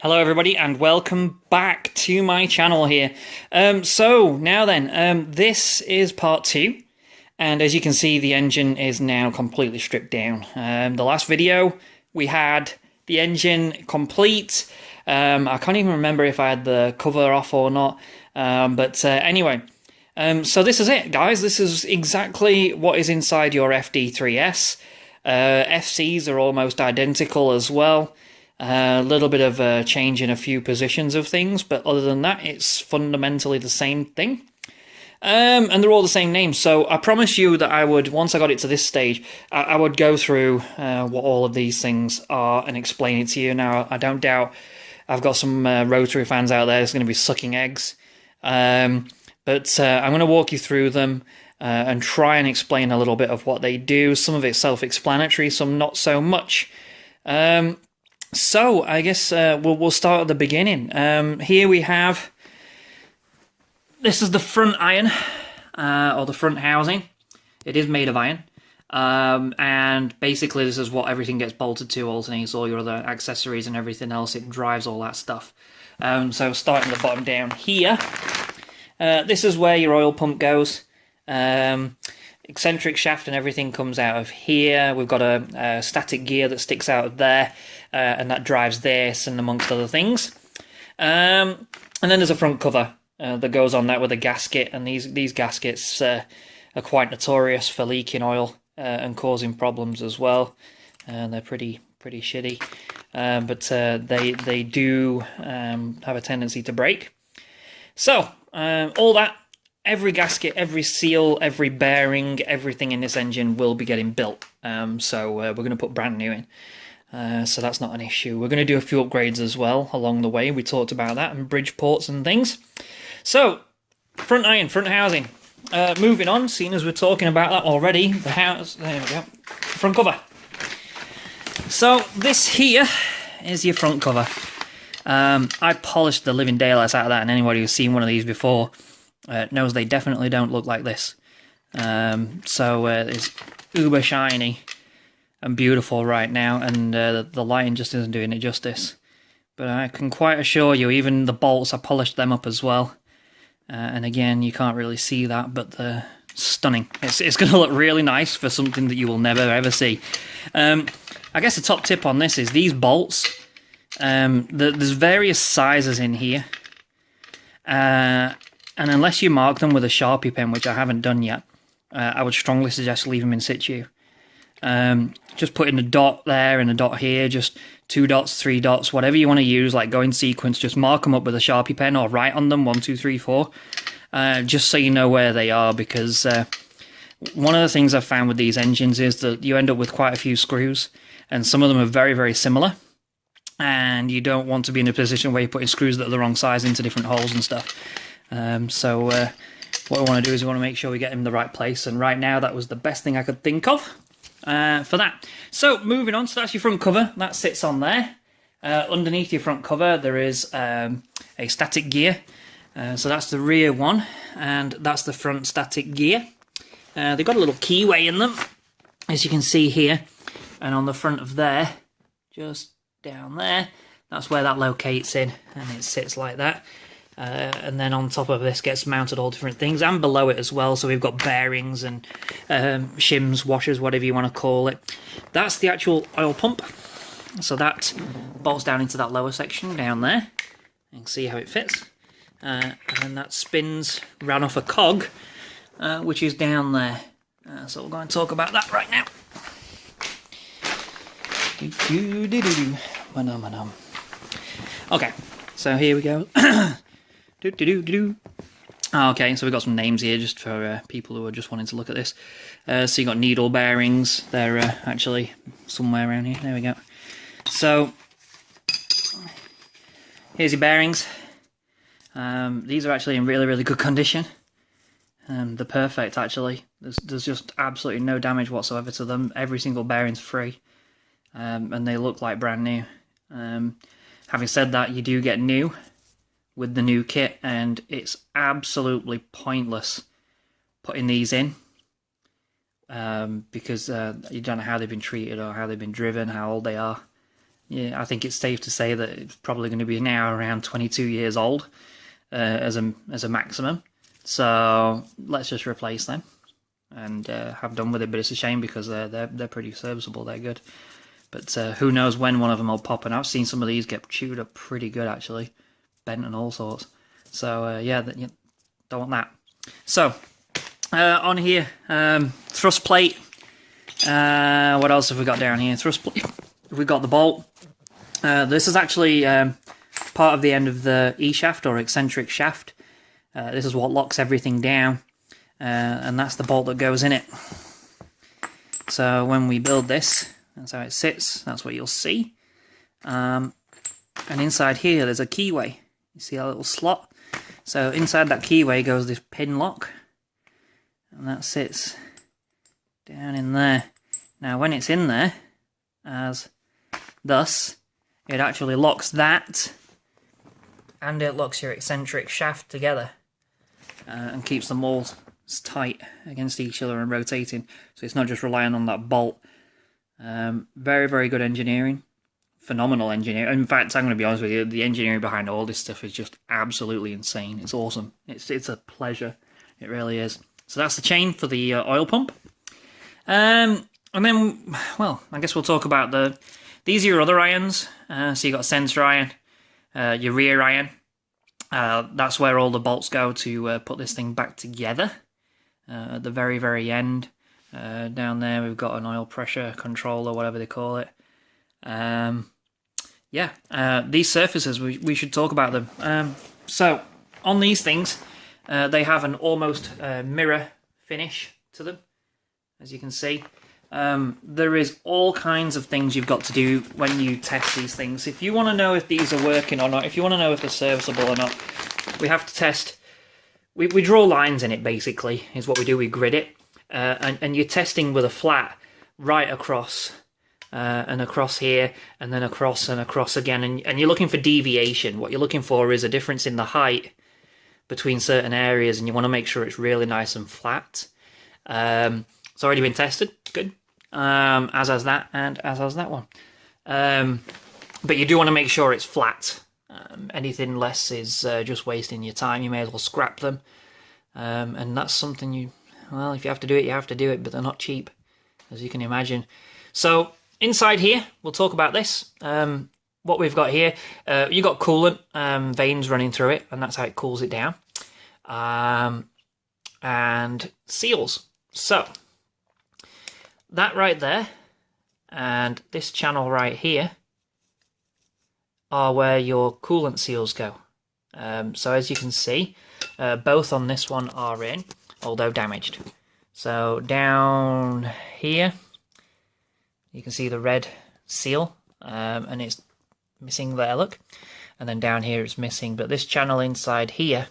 Hello everybody and welcome back to my channel here. So now then, this is part 2, and as you can see the engine is now completely stripped down. The last video we had the engine complete. I can't even remember if I had the cover off or not, but anyway, so this is it guys. This is exactly what is inside your FD3S. FCs are almost identical as well. A little bit of a change in a few positions of things, but other than that, it's fundamentally the same thing. And they're all the same names, so I promised you that I would, once I got it to this stage, I would go through what all of these things are and explain it to you. Now, I don't doubt I've got some Rotary fans out there that's going to be sucking eggs, but I'm going to walk you through them and try and explain a little bit of what they do. Some of it's self-explanatory, some not so much. So I guess we'll start at the beginning. Here we have, this is the front iron, or the front housing. It is made of iron, and basically this is what everything gets bolted to, alternates all your other accessories and everything else. It drives all that stuff. So starting at the bottom down here, this is where your oil pump goes. Eccentric shaft and everything comes out of here. We've got a static gear that sticks out of there, and that drives this and amongst other things. And then there's a front cover that goes on that with a gasket, and these gaskets are quite notorious for leaking oil and causing problems as well. They're pretty shitty, but they do have a tendency to break. So all that. Every gasket, every seal, every bearing, everything in this engine will be getting built. So we're going to put brand new in. So that's not an issue. We're going to do a few upgrades as well along the way. We talked about that, and bridge ports and things. So, front iron, front housing. Moving on, seeing as we're talking about that already, the house, there we go, front cover. So this here is your front cover. I polished the living daylights out of that, and anybody who's seen one of these before knows they definitely don't look like this. So it's uber shiny and beautiful right now, and the lighting just isn't doing it justice. But I can quite assure you, even the bolts, I polished them up as well. And again, you can't really see that, but they're stunning. It's going to look really nice for something that you will never ever see. I guess the top tip on this is these bolts. There's various sizes in here. And unless you mark them with a Sharpie pen, which I haven't done yet, I would strongly suggest leave them in situ. Just putting a dot there and a dot here, just 2 dots, 3 dots, whatever you want to use, like go in sequence, just mark them up with a Sharpie pen or write on them 1, 2, 3, 4, just so you know where they are, because one of the things I've found with these engines is that you end up with quite a few screws, and some of them are very, very similar, and you don't want to be in a position where you're putting screws that are the wrong size into different holes and stuff. So what we want to do is we want to make sure we get them in the right place, and right now that was the best thing I could think of for that. So moving on, so that's your front cover, that sits on there. Underneath your front cover there is a static gear, so that's the rear one, and that's the front static gear. They've got a little keyway in them, as you can see here, and on the front of there, just down there, that's where that locates in, and it sits like that. And then on top of this gets mounted all different things, and below it as well. So we've got bearings and shims, washers, whatever you want to call it. That's the actual oil pump. So that bolts down into that lower section down there. You can see how it fits. And then that spins round off a cog, which is down there. So we'll go and talk about that right now. Okay, so here we go. Okay, so we've got some names here just for people who are just wanting to look at this. So you got needle bearings. They're actually somewhere around here. There we go. So here's your bearings. These are actually in really, really good condition. They're perfect, actually. There's just absolutely no damage whatsoever to them. Every single bearing's free, and they look like brand new. Having said that, you do get new with the new kit, and it's absolutely pointless putting these in because you don't know how they've been treated or how they've been driven, how old they are. yeah, I think it's safe to say that it's probably going to be now around 22 years old as a maximum. So let's just replace them and have done with it. But it's a shame because they're pretty serviceable. They're good. But who knows when one of them will pop. And I've seen some of these get chewed up pretty good actually, bent and all sorts. So yeah, you don't want that. So on here, thrust plate. What else have we got down here? Thrust plate. We've got the bolt. This is actually part of the end of the E-shaft or eccentric shaft. This is what locks everything down, and that's the bolt that goes in it. So when we build this, that's how it sits, that's what you'll see. And inside here there's a keyway. You see a little slot? So inside that keyway goes this pin lock, and that sits down in there. Now when it's in there, as thus, it actually locks that, and it locks your eccentric shaft together, and keeps them all tight against each other and rotating, so it's not just relying on that bolt. Very, very good engineering. Phenomenal engineering. In fact, I'm going to be honest with you, the engineering behind all this stuff is just absolutely insane. It's awesome. It's a pleasure. It really is. So that's the chain for the oil pump. And then, well, I guess we'll talk about these are your other irons. So you've got sensor iron, your rear iron. That's where all the bolts go to put this thing back together. At the very, very end. Down there we've got an oil pressure controller, whatever they call it. These surfaces, we should talk about them. So on these things, they have an almost mirror finish to them, as you can see. There is all kinds of things you've got to do when you test these things. If you want to know if these are working or not, if you want to know if they're serviceable or not, we have to test. We draw lines in it, basically, is what we do. We grid it. And you're testing with a flat right across and across here, and then across and across again, and you're looking for deviation. What you're looking for is a difference in the height between certain areas, and you want to make sure it's really nice and flat. It's already been tested, good, as has that, and as has that one. But you do want to make sure it's flat. Anything less is just wasting your time. You may as well scrap them, and that's something well, if you have to do it, you have to do it, but they're not cheap, as you can imagine. So inside here, we'll talk about this. What we've got here, you've got coolant veins running through it, and that's how it cools it down. And seals. So that right there, and this channel right here, are where your coolant seals go. So as you can see, both on this one are in, although damaged. So down here, you can see the red seal, and it's missing there, look. And then down here it's missing, but this channel inside here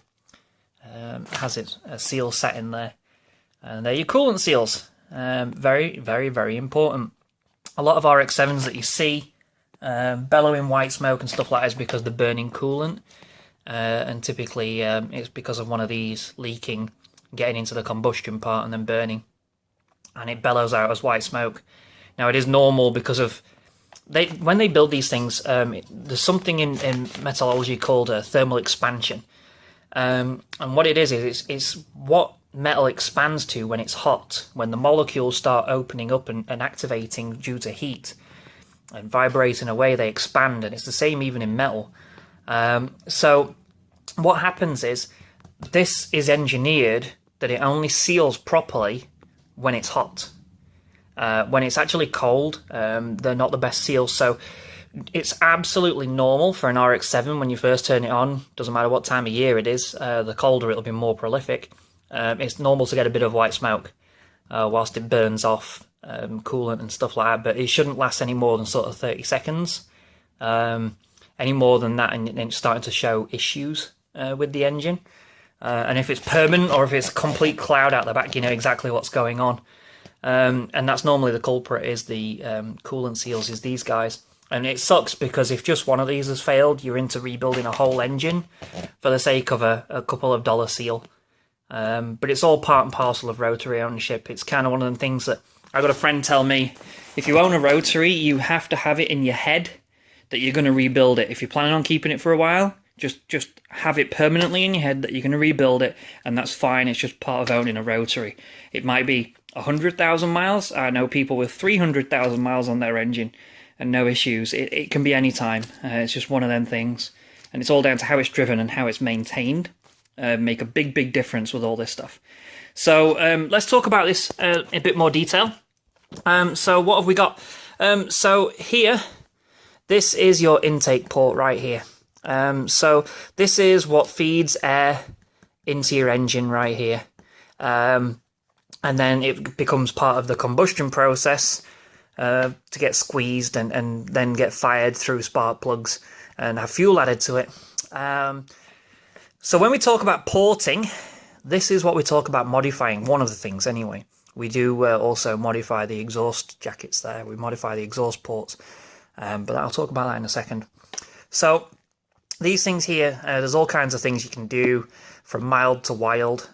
has a seal set in there. And they're your coolant seals. Very, very, very important. A lot of RX-7s that you see bellowing white smoke and stuff like that is because they're burning coolant. And typically it's because of one of these leaking, getting into the combustion part and then burning, and it bellows out as white smoke. Now it is normal because of when they build these things, there's something in metallurgy called a thermal expansion, and what it is it's what metal expands to when it's hot, when the molecules start opening up and activating due to heat and vibrating away, they expand, and it's the same even in metal. So what happens is this is engineered that it only seals properly when it's hot. When it's actually cold, they're not the best seals. So it's absolutely normal for an RX-7 when you first turn it on, doesn't matter what time of year it is, the colder it'll be more prolific. It's normal to get a bit of white smoke whilst it burns off coolant and stuff like that, but it shouldn't last any more than sort of 30 seconds. Any more than that, and it's starting to show issues with the engine. And if it's permanent or if it's a complete cloud out the back, you know exactly what's going on. And that's normally the culprit, is the coolant seals, is these guys. And it sucks because if just one of these has failed, you're into rebuilding a whole engine for the sake of a couple of dollar seal. But it's all part and parcel of Rotary ownership. It's kind of one of the things that I got a friend tell me, if you own a Rotary, you have to have it in your head that you're going to rebuild it. If you're planning on keeping it for a while, just have it permanently in your head that you're going to rebuild it, and that's fine. It's just part of owning a Rotary. It might be 100,000 miles. I know people with 300,000 miles on their engine and no issues. It can be any time. It's just one of them things. And it's all down to how it's driven and how it's maintained. Make a big difference with all this stuff. So let's talk about this in a bit more detail. So what have we got? So here, this is your intake port right here. So this is what feeds air into your engine right here. And then it becomes part of the combustion process to get squeezed and then get fired through spark plugs and have fuel added to it. So when we talk about porting, this is what we talk about modifying, one of the things anyway. We do also modify the exhaust jackets there. We modify the exhaust ports, but I'll talk about that in a second. So these things here, there's all kinds of things you can do from mild to wild.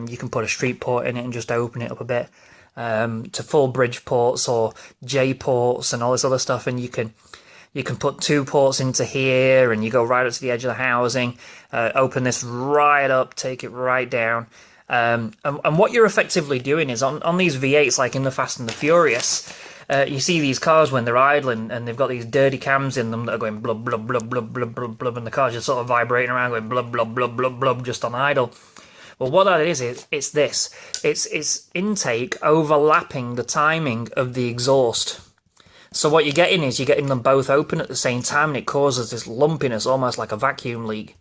You can put a street port in it and just open it up a bit, to full bridge ports or J ports and all this other stuff, and you can put 2 ports into here, and you go right up to the edge of the housing, open this right up, take it right down. And what you're effectively doing is on these V8s, like in the Fast and the Furious, you see these cars when they're idling, and they've got these dirty cams in them that are going blub, blub, blub, blub, blub, blub, blub, and the car's just sort of vibrating around, going blub, blub, blub, blub, blub, just on idle. Well, what that is it's this. It's intake overlapping the timing of the exhaust. So what you're getting is you're getting them both open at the same time, and it causes this lumpiness, almost like a vacuum leak.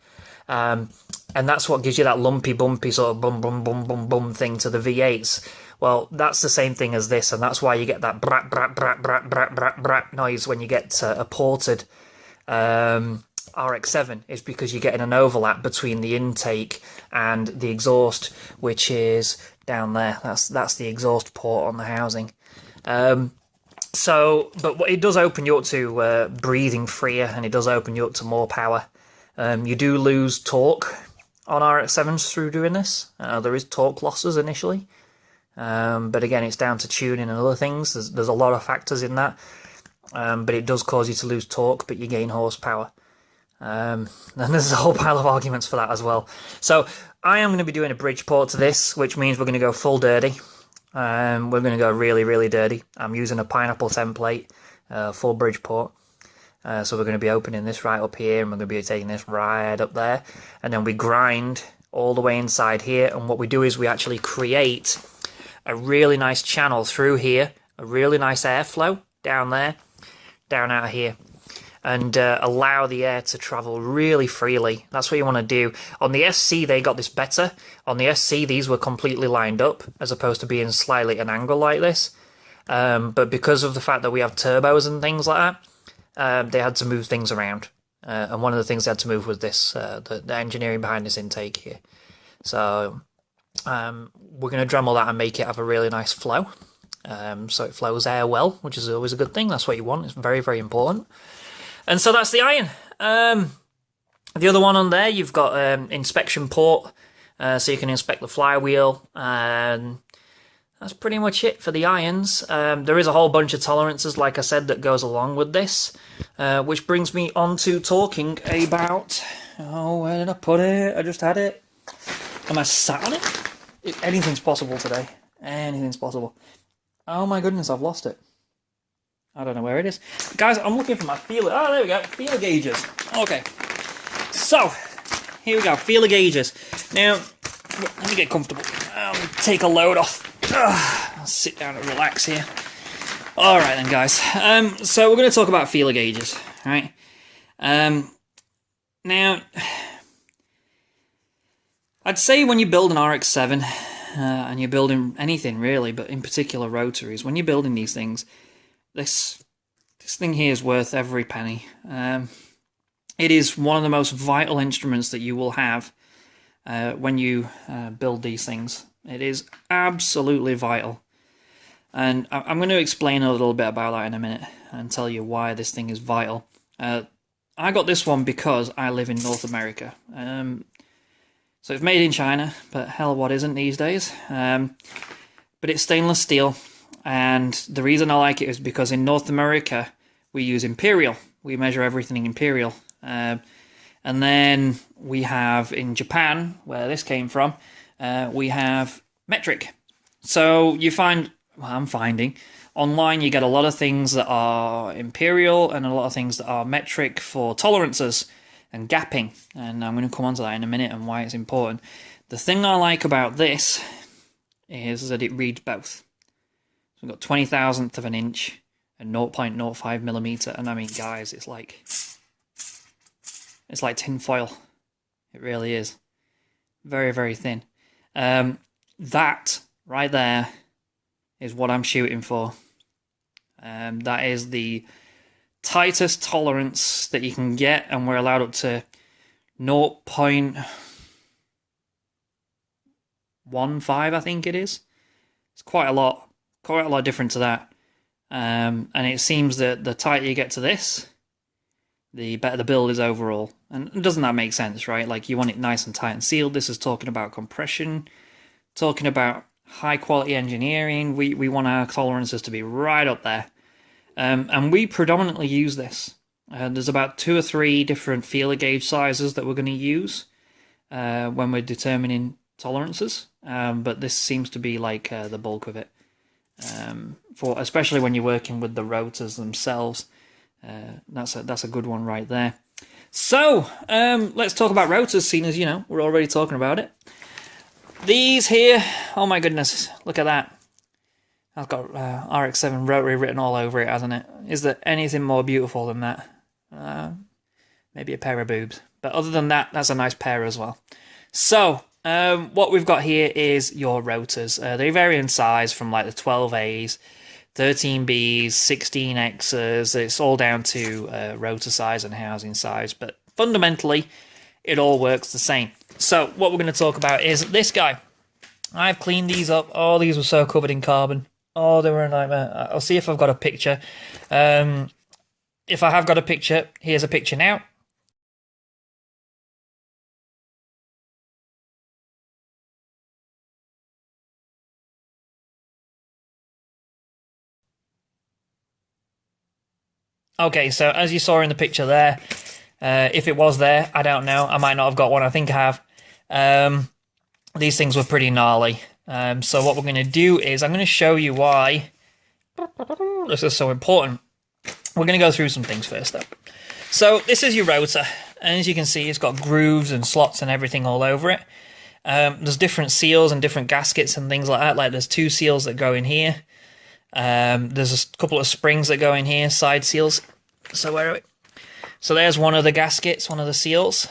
And that's what gives you that lumpy, bumpy sort of bum, bum, bum, bum, bum thing to the V8s. Well, that's the same thing as this, and that's why you get that brat, brat, brat, brat, brat, brat, brat noise when you get a ported RX-7, is because you're getting an overlap between the intake and the exhaust, which is down there. That's the exhaust port on the housing. So, but it does open you up to breathing freer, and it does open you up to more power. You do lose torque on RX-7s through doing this. There is torque losses initially, but again, it's down to tuning and other things. There's a lot of factors in that, but it does cause you to lose torque, but you gain horsepower. And there's a whole pile of arguments for that as well. So I am going to be doing a bridge port to this, which means we're going to go full dirty. We're going to go really dirty. I'm using a pineapple template, full bridge port. So we're going to be opening this right up here, and we're going to be taking this right up there, and then we grind all the way inside here. And what we do is we actually create a really nice channel through here, a really nice airflow down there, down out here, and allow the air to travel really freely. That's what you want to do. On the SC, they got this better. On the SC, these were completely lined up, as opposed to being slightly at an angle like this. But because of the fact that we have turbos and things like that, they had to move things around. And one of the things they had to move was this, the engineering behind this intake here. So we're going to Dremel that and make it have a really nice flow. So it flows air well, which is always a good thing. That's what you want. It's very important. And so that's the iron. The other one on there, you've got inspection port, so you can inspect the flywheel. And that's pretty much it for the irons. There is a whole bunch of tolerances, like I said, that goes along with this, which brings me on to talking about... Oh, where did I put it? I just had it. Am I sat on it? Anything's possible today. Anything's possible. Oh my goodness, I've lost it. I don't know where it is. Guys, I'm looking for my feeler. Oh, there we go. Feeler gauges. Okay. So, here we go. Feeler gauges. Now, let me get comfortable. Take a load off. I'll sit down and relax here. Alright then, guys. So, we're going to talk about feeler gauges. Right? Now, I'd say when you build an RX-7, and you're building anything really, but in particular rotaries, when you're building these things, this thing here is worth every penny. It is one of the most vital instruments that you will have when you build these things. It is absolutely vital. And I'm going to explain a little bit about that in a minute and tell you why this thing is vital. I got this one because I live in North America. So it's made in China, but hell, what isn't these days? But it's stainless steel. And the reason I like it is because in North America, we use imperial. We measure everything in imperial. And then we have in Japan, where this came from, we have metric. So you find, well, I'm finding, online you get a lot of things that are imperial and a lot of things that are metric for tolerances and gapping. And I'm going to come on to that in a minute and why it's important. The thing I like about this is that it reads both. So we've got 20,000th of an inch and 0.05 millimeter. And I mean, guys, it's like tin foil. It really is. Very, very thin. That right there is what I'm shooting for. That is the tightest tolerance that you can get, and we're allowed up to 0.15, I think it is. It's quite a lot different to that. And it seems that the tighter you get to this, the better the build is overall. And doesn't that make sense, right? Like, you want it nice and tight and sealed. This is talking about compression, talking about high quality engineering. We want our tolerances to be right up there. And we predominantly use this. There's about 2 or 3 different feeler gauge sizes that we're going to use when we're determining tolerances. But this seems to be like the bulk of it. Especially when you're working with the rotors themselves. That's a good one right there. So, let's talk about rotors, seeing as, we're already talking about it. These here, oh my goodness, look at that. I've got RX-7 Rotary written all over it, hasn't it? Is there anything more beautiful than that? Maybe a pair of boobs. But other than that, that's a nice pair as well. So, what we've got here is your rotors. They vary in size from like the 12As, 13Bs, 16Xs. It's all down to rotor size and housing size. But fundamentally, it all works the same. So, what we're going to talk about is this guy. I've cleaned these up. Oh, these were so covered in carbon. Oh, they were a nightmare. I'll see if I've got a picture. If I have got a picture, here's a picture now. Okay, so as you saw in the picture there, if it was there, I don't know. I might not have got one. I think I have. These things were pretty gnarly. So what we're going to do is I'm going to show you why this is so important. We're going to go through some things first, though. So this is your rotor. And as you can see, it's got grooves and slots and everything all over it. There's different seals and different gaskets and things like that. Like there's 2 seals that go in here. There's a couple of springs that go in here, side seals. So where are we? So there's one of the gaskets, one of the seals.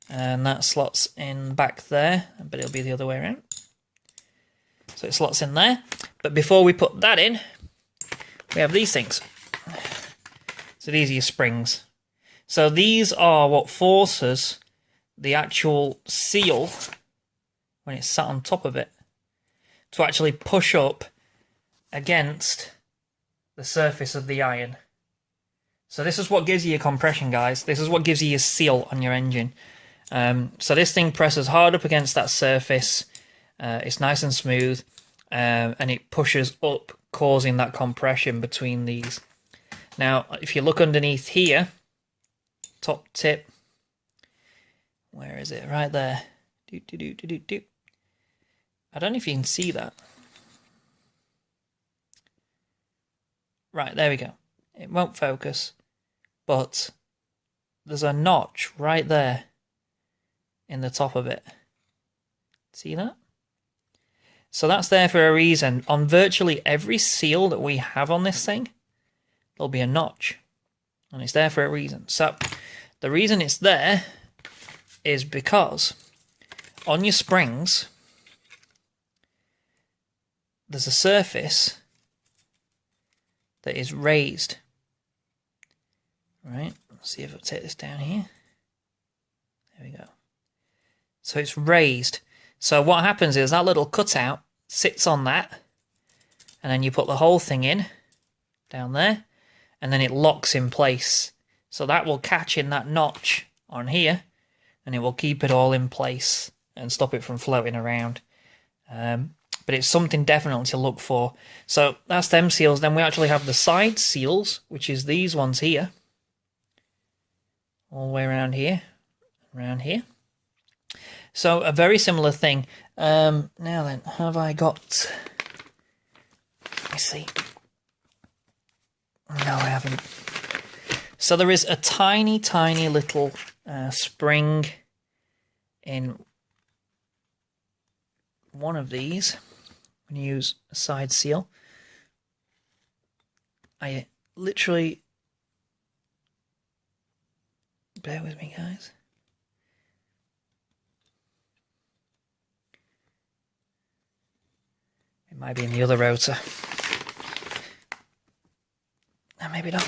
And that slots in back there, but it'll be the other way around. So it slots in there. But before we put that in, we have these things. So these are your springs. So these are what forces the actual seal, when it's sat on top of it, to actually push up against the surface of the iron. So this is what gives you your compression, guys. This is what gives you your seal on your engine. So this thing presses hard up against that surface. It's nice and smooth, and it pushes up, causing that compression between these. Now, if you look underneath here, top tip, where is it? Right there. I don't know if you can see that. Right, there we go. It won't focus, but there's a notch right there in the top of it. See that? So that's there for a reason. On virtually every seal that we have on this thing, there'll be a notch, and it's there for a reason. So the reason it's there is because on your springs, there's a surface that is raised. Right, let's see if I'll take this down here. There we go. So it's raised. So what happens is that little cutout sits on that, and then you put the whole thing in down there, and then it locks in place. So that will catch in that notch on here, and it will keep it all in place and stop it from floating around. but it's something definitely to look for. So that's them seals. Then we actually have the side seals, which is these ones here, all the way around here, around here. So a very similar thing. Now then, have I got... Let me see. No, I haven't. So there is a tiny, tiny little spring in one of these. I'm going to use a side seal. I literally... Bear with me, guys. It might be in the other rotor. No, maybe not.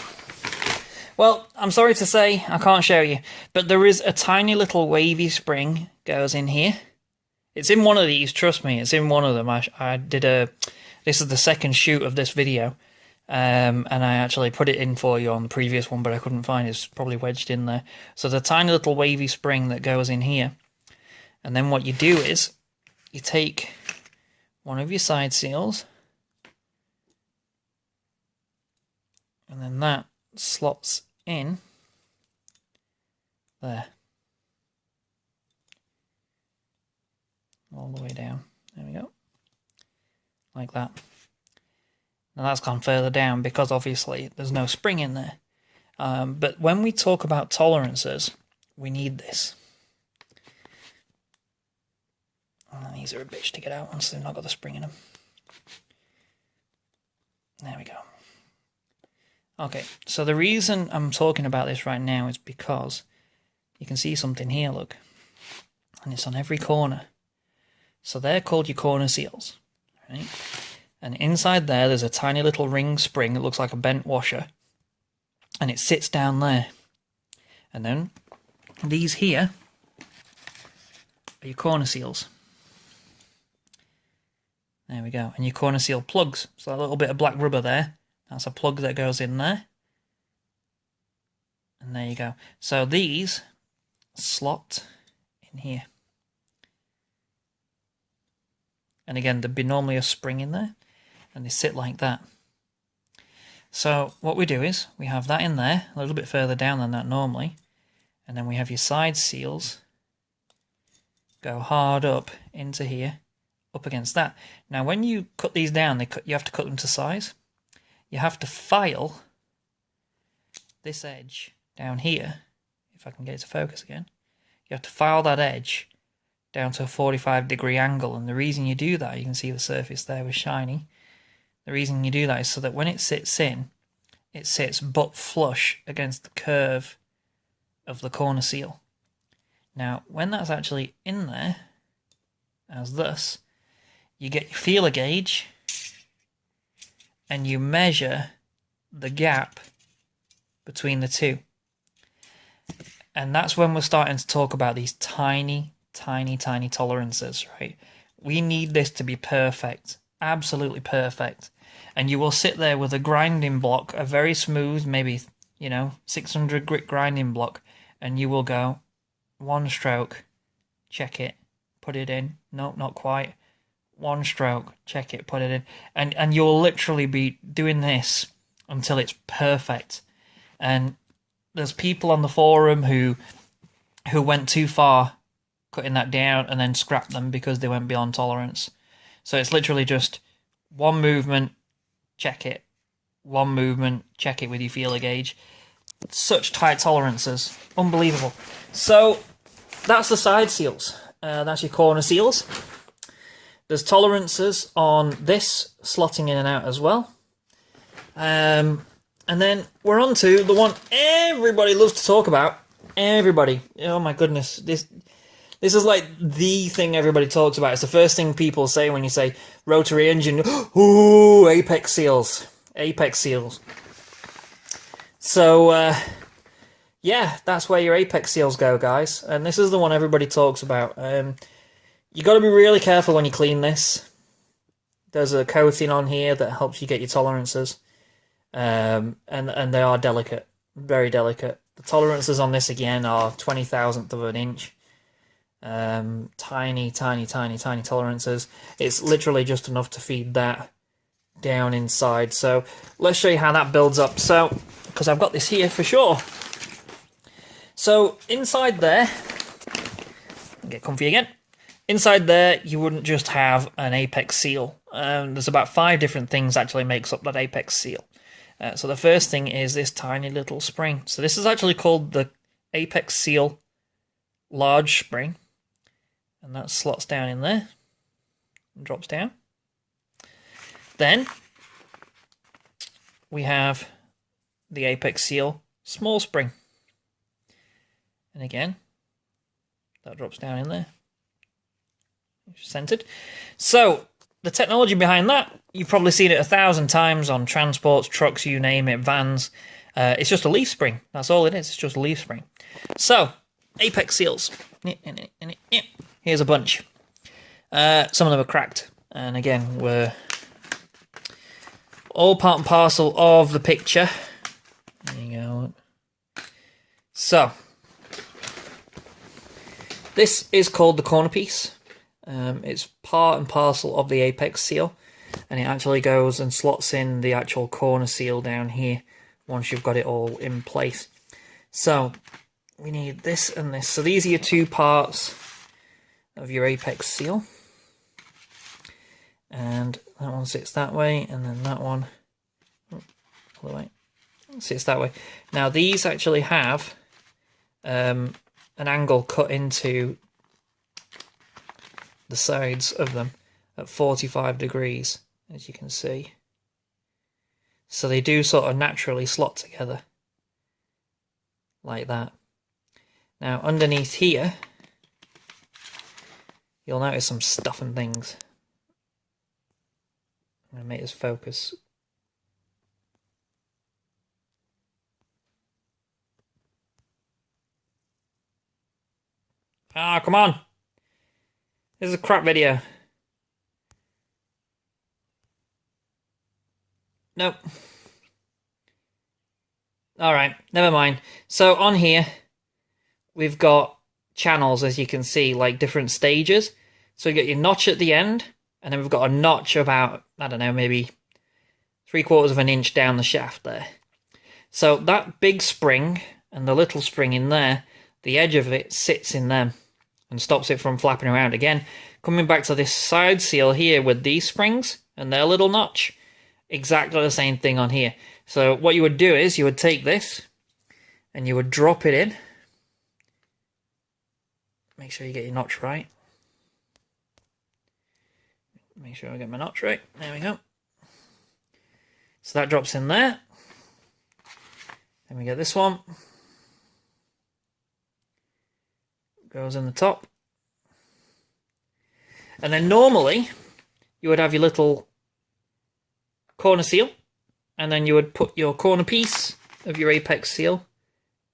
Well, I'm sorry to say, I can't show you, but there is a tiny little wavy spring goes in here. It's in one of these, trust me, it's in one of them. I did this is the second shoot of this video, and I actually put it in for you on the previous one, but I couldn't find it. It's probably wedged in there. So the tiny little wavy spring that goes in here, and then what you do is, you take one of your side seals, and then that slots in there, all the way down. There we go, like that. Now that's gone further down because obviously there's no spring in there. But when we talk about tolerances, we need this. And these are a bitch to get out once they've not got the spring in them. There we go. Okay, so the reason I'm talking about this right now is because you can see something here, look. And it's on every corner. So they're called your corner seals, right? And inside there's a tiny little ring spring that looks like a bent washer. And it sits down there. And then these here are your corner seals. There we go. And your corner seal plugs. So a little bit of black rubber there. That's a plug that goes in there. And there you go. So these slot in here. And again, there'd be normally a spring in there. And they sit like that. So what we do is, we have that in there, a little bit further down than that normally. And then we have your side seals go hard up into here, up against that. Now when you cut these down, you have to cut them to size. You have to file this edge down here, if I can get it to focus again. You have to file that edge down to a 45-degree angle, and the reason you do that, you can see the surface there was shiny. The reason you do that is so that when it sits in, it sits butt flush against the curve of the corner seal. Now, when that's actually in there, as this, you get your feeler gauge, and you measure the gap between the two. And that's when we're starting to talk about these tiny, tiny, tiny tolerances, right? We need this to be perfect, absolutely perfect. And you will sit there with a grinding block, a very smooth, maybe, 600 grit grinding block, and you will go, one stroke, check it, put it in, no, not quite. One stroke, check it, put it in, and you'll literally be doing this until it's perfect. And there's people on the forum who went too far cutting that down and then scrapped them because they went beyond tolerance. So it's literally just one movement, check it, one movement, check it with your feeler gauge. Such tight tolerances, unbelievable. So that's the side seals. That's your corner seals. There's tolerances on this slotting in and out as well. And then we're on to the one everybody loves to talk about. Everybody. Oh my goodness. This is like the thing everybody talks about. It's the first thing people say when you say rotary engine. Ooh, apex seals. Apex seals. So, yeah, that's where your apex seals go, guys. And this is the one everybody talks about. You got to be really careful when you clean this. There's a coating on here that helps you get your tolerances. And they are delicate. Very delicate. The tolerances on this, again, are 20,000th of an inch. tiny tolerances. It's literally just enough to feed that down inside. So let's show you how that builds up. So, because I've got this here for sure. So inside there, get comfy again. Inside there, you wouldn't just have an apex seal. There's about 5 different things actually makes up that apex seal. So the first thing is this tiny little spring. So this is actually called the apex seal large spring. And that slots down in there and drops down. Then we have the apex seal small spring. And again, that drops down in there. Centered. So the technology behind that, you've probably seen it 1,000 times on transports, trucks, you name it, vans. It's just a leaf spring. That's all it is. It's just a leaf spring. So apex seals. Here's a bunch. Some of them are cracked. And again, we're all part and parcel of the picture. There you go. So this is called the corner piece. It's part and parcel of the apex seal, and it actually goes and slots in the actual corner seal down here once you've got it all in place. So we need this and this. So these are your 2 parts of your apex seal, and that one sits that way, and then that one all the way sits that way. Now these actually have an angle cut into the sides of them at 45 degrees, as you can see. So they do sort of naturally slot together like that. Now underneath here, you'll notice some stuff and things. I'm going to make this focus. Ah, come on! This is a crap video. Nope. Alright, never mind. So on here, we've got channels, as you can see, like different stages. So you get your notch at the end, and then we've got a notch about, I don't know, maybe 3/4 of an inch down the shaft there. So that big spring and the little spring in there, the edge of it sits in them and stops it from flapping around. Again, coming back to this side seal here with these springs and their little notch, exactly the same thing on here. So what you would do is you would take this and you would drop it in. Make sure you get your notch right. Make sure I get my notch right. There we go. So that drops in there. Then we get this one. Goes in the top. And then normally you would have your little corner seal, and then you would put your corner piece of your apex seal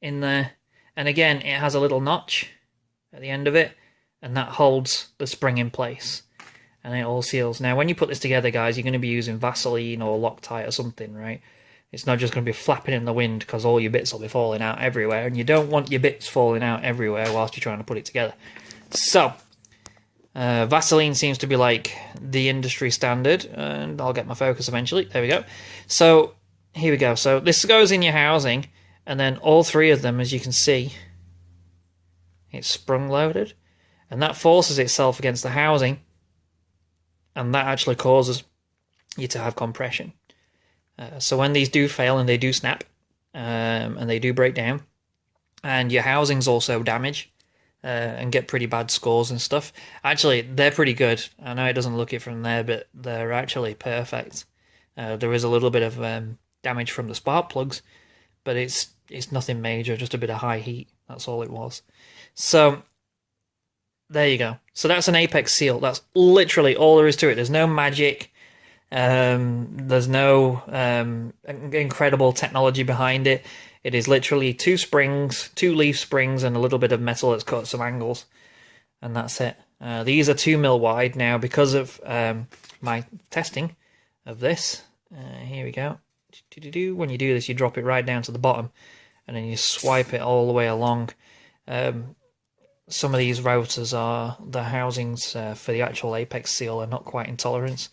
in there, and again it has a little notch at the end of it, and that holds the spring in place, and it all seals. Now when you put this together, guys, you're going to be using Vaseline or Loctite or something, right? It's not just going to be flapping in the wind, because all your bits will be falling out everywhere, and you don't want your bits falling out everywhere whilst you're trying to put it together. So Vaseline seems to be like the industry standard, and I'll get my focus eventually. There we go. So here we go. So this goes in your housing, and then all 3 of them, as you can see, it's sprung loaded, and that forces itself against the housing, and that actually causes you to have compression. So when these do fail and they do snap, and they do break down, and your housing's also damaged, and get pretty bad scores and stuff. Actually, they're pretty good. I know it doesn't look it from there, but they're actually perfect. There is a little bit of damage from the spark plugs, but it's nothing major, just a bit of high heat. That's all it was. So there you go. So that's an apex seal. That's literally all there is to it. There's no magic. There's no incredible technology behind it. It is literally 2 springs, 2 leaf springs, and a little bit of metal that's cut at some angles, and that's it. These are 2 mil wide now because of my testing of this. Here we go. When you do this, you drop it right down to the bottom, and then you swipe it all the way along. some of these rotors are, the housings for the actual apex seal are not quite in tolerance.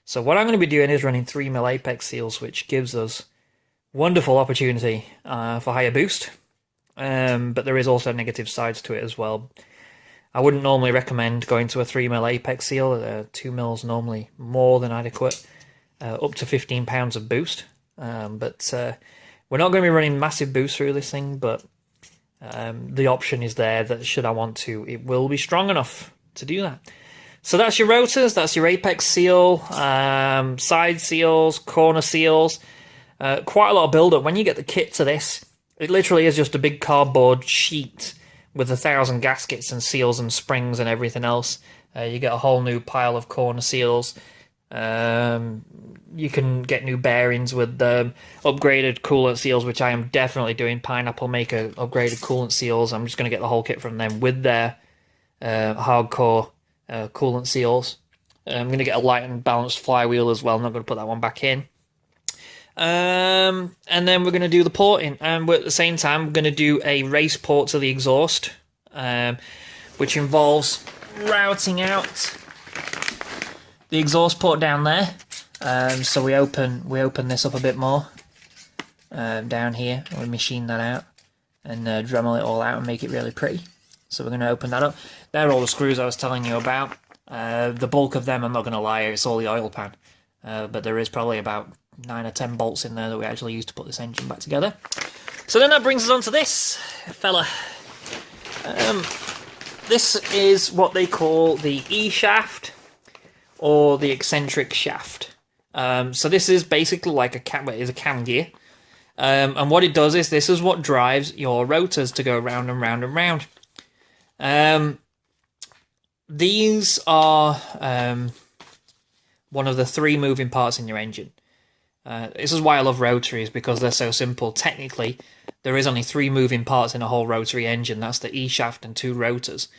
So what I'm going to be doing is running 3mm apex seals, which gives us wonderful opportunity for higher boost. But there is also negative sides to it as well. I wouldn't normally recommend going to a 3mm apex seal. 2mm is normally more than adequate, up to 15 pounds of boost. But we're not going to be running massive boost through this thing, but the option is there that should I want to, it will be strong enough to do that. So that's your rotors, that's your apex seal, side seals, corner seals. Quite a lot of build-up. When you get the kit to this, it literally is just a big cardboard sheet with 1,000 gaskets and seals and springs and everything else. You get a whole new pile of corner seals. You can get new bearings with upgraded coolant seals, which I am definitely doing. Pineapple maker upgraded coolant seals. I'm just going to get the whole kit from them with their hardcore coolant seals. I'm going to get a light and balanced flywheel as well. I'm not going to put that one back in. And then we're going to do the porting, and at the same time we're going to do a race port to the exhaust, which involves routing out the exhaust port down there. So we open this up a bit more down here, and we machine that out and Dremel it all out and make it really pretty. So we're going to open that up. They're all the screws I was telling you about. The bulk of them, I'm not going to lie, it's all the oil pan. But there is probably about 9 or 10 bolts in there that we actually use to put this engine back together. So then that brings us on to this fella. This is what they call the E-shaft or the eccentric shaft. So this is basically like a cam gear. And what it does is, this is what drives your rotors to go round and round and round. These are one of the 3 moving parts in your engine. This is why I love rotaries, because they're so simple. Technically, there is only 3 moving parts in a whole rotary engine. That's the E-shaft and 2 rotors.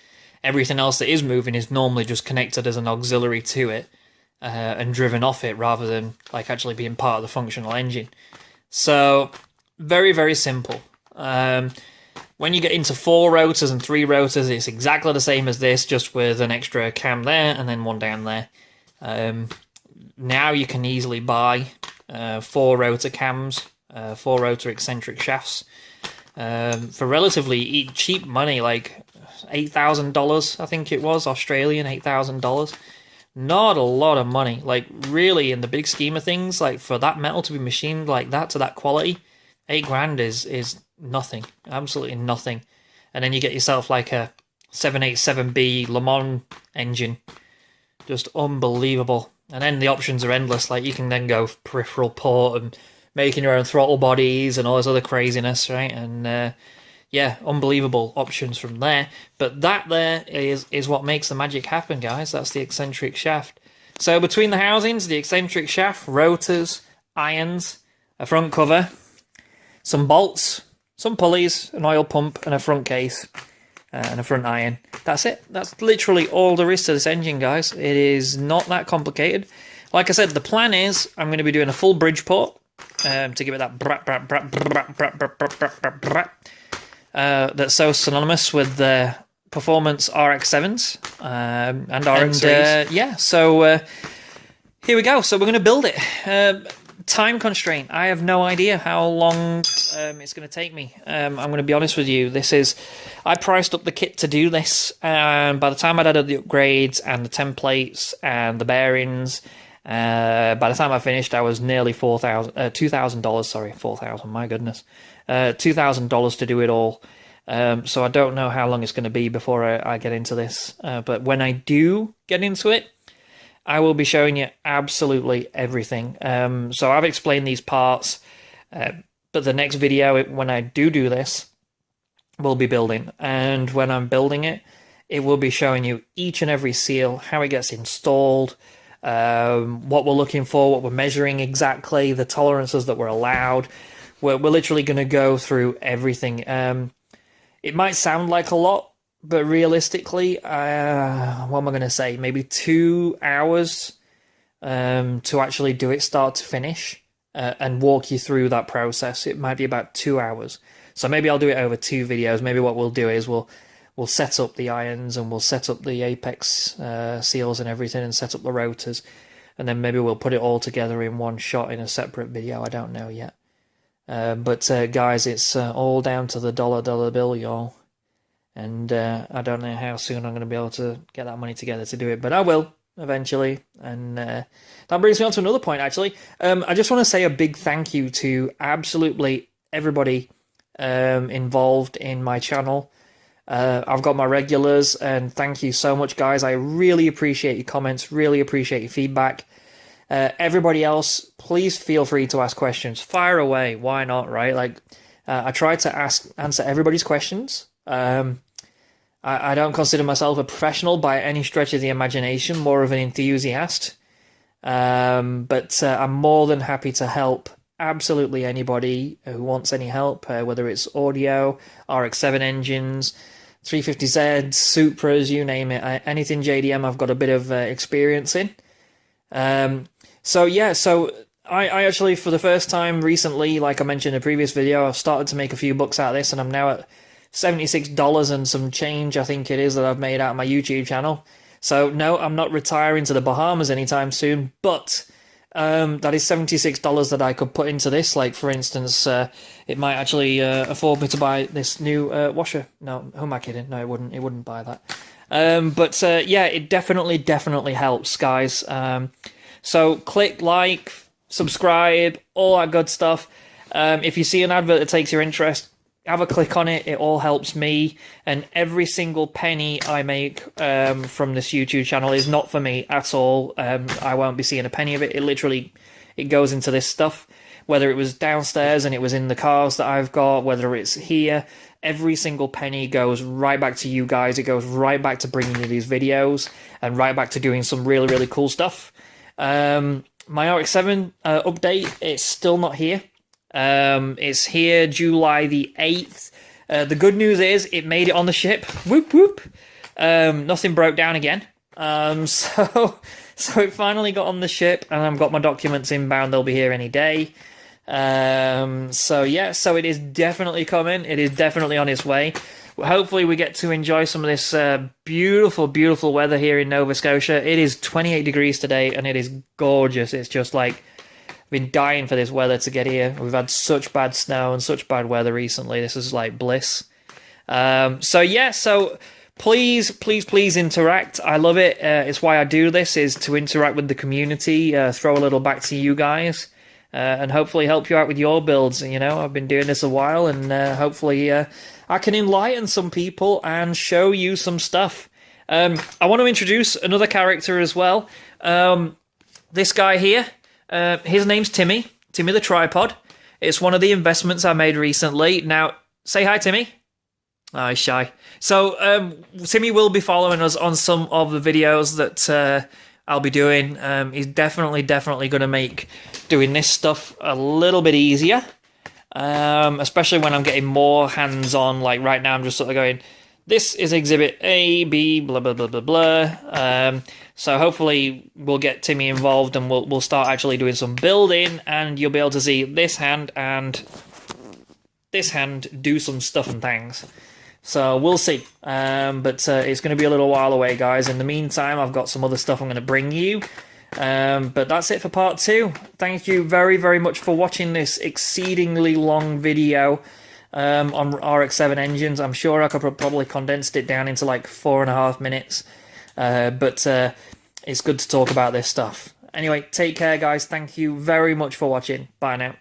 Everything else that is moving is normally just connected as an auxiliary to it and driven off it, rather than like actually being part of the functional engine. So very, very simple. When you get into 4 rotors and 3 rotors, it's exactly the same as this, just with an extra cam there and then one down there. Now you can easily buy 4 rotor cams, 4 rotor eccentric shafts for relatively cheap money, like $8,000, I think it was, Australian, $8,000. Not a lot of money, like really in the big scheme of things, like for that metal to be machined like that to that quality, $8,000 is nothing, absolutely nothing. And then you get yourself like a 787B Le Mans engine, just unbelievable. And then the options are endless. Like you can then go peripheral port and making your own throttle bodies and all this other craziness, right? And yeah, unbelievable options from there. But that there is what makes the magic happen, guys. That's the eccentric shaft. So between the housings, the eccentric shaft, rotors, irons, a front cover, some bolts, some pulleys, an oil pump, and a front case, and a front iron. That's it. That's literally all there is to this engine, guys. It is not that complicated. Like I said, the plan is I'm going to be doing a full bridge port to give it that that's so synonymous with the performance RX-7s and RX-3s. Yeah, so here we go. So we're going to build it. Time constraint. I have no idea how long it's going to take me. I'm going to be honest with you. I priced up the kit to do this, and by the time I'd added the upgrades and the templates and the bearings, by the time I finished, I was nearly $2,000. Sorry, $4,000. My goodness, $2,000 to do it all. So I don't know how long it's going to be before I get into this. But when I do get into it, I will be showing you absolutely everything. So I've explained these parts, but the next video, when I do this, we'll be building. And when I'm building it, it will be showing you each and every seal, how it gets installed, what we're looking for, what we're measuring exactly, the tolerances that we're allowed. We're literally going to go through everything. It might sound like a lot, but realistically, what am I going to say? Maybe 2 hours to actually do it start to finish and walk you through that process. It might be about 2 hours. So maybe I'll do it over 2 videos. Maybe what we'll do is we'll we'll set up the irons and we'll set up the apex seals and everything and set up the rotors. And then maybe we'll put it all together in one shot in a separate video. I don't know yet. But guys, it's all down to the dollar bill, y'all. And I don't know how soon I'm going to be able to get that money together to do it. But I will, eventually. And that brings me on to another point, actually. I just want to say a big thank you to absolutely everybody involved in my channel. I've got my regulars, and thank you so much, guys. I really appreciate your comments, really appreciate your feedback. Everybody else, please feel free to ask questions. Fire away, why not, right? Like, I try to answer everybody's questions. I don't consider myself a professional by any stretch of the imagination, more of an enthusiast. But I'm more than happy to help absolutely anybody who wants any help, whether it's audio, RX-7 engines, 350Z, Supras, you name it. Anything JDM I've got a bit of experience in. So I actually, for the first time recently, like I mentioned in a previous video, I've started to make a few bucks out of this, and I'm now at $76 and some change, I think it is, that I've made out of my YouTube channel. So no, I'm not retiring to the Bahamas anytime soon, but that is $76 that I could put into this. Like, for instance, it might actually afford me to buy this new washer. No, who am I kidding? No, it wouldn't. It wouldn't buy that. But yeah, it definitely helps, guys. So click like, subscribe, all that good stuff. If you see an advert that takes your interest, have a click on it. It all helps me, and every single penny I make from this YouTube channel is not for me at all. I won't be seeing a penny of it. It goes into this stuff, whether it was downstairs and it was in the cars that I've got, whether it's here. Every single penny goes right back to you guys. It goes right back to bringing you these videos and right back to doing some really cool stuff. My RX-7 update, it's still not here. It's here July the 8th. The good news is it made it on the ship. Whoop whoop. Nothing broke down again. So it finally got on the ship, and I've got my documents inbound. They'll be here any day. So yeah, so it is definitely coming. It is definitely on its way. Hopefully we get to enjoy some of this beautiful weather here in Nova Scotia. It is 28 degrees today, and it is gorgeous. It's just like, I've been dying for this weather to get here. We've had such bad snow and such bad weather recently. This is like bliss. So yeah, so please interact. I love it. It's why I do this, is to interact with the community, throw a little back to you guys, and hopefully help you out with your builds. You know, I've been doing this a while, and hopefully I can enlighten some people and show you some stuff. I want to introduce another character as well. This guy here. His name's Timmy the tripod. It's one of the investments I made recently. Now, say hi, Timmy. Oh, he's shy. So, Timmy will be following us on some of the videos that I'll be doing. He's definitely going to make doing this stuff a little bit easier. Especially when I'm getting more hands-on. Like right now, I'm just sort of going, this is exhibit A, B, blah, blah, blah, blah, blah. So hopefully we'll get Timmy involved, and we'll start actually doing some building, and you'll be able to see this hand and this hand do some stuff and things. So we'll see. But it's going to be a little while away, guys. In the meantime, I've got some other stuff I'm going to bring you. But that's it for part 2. Thank you very much for watching this exceedingly long video on RX-7 engines. I'm sure I could probably condensed it down into like 4.5 minutes. But it's good to talk about this stuff. Anyway, take care, guys. Thank you very much for watching. Bye now.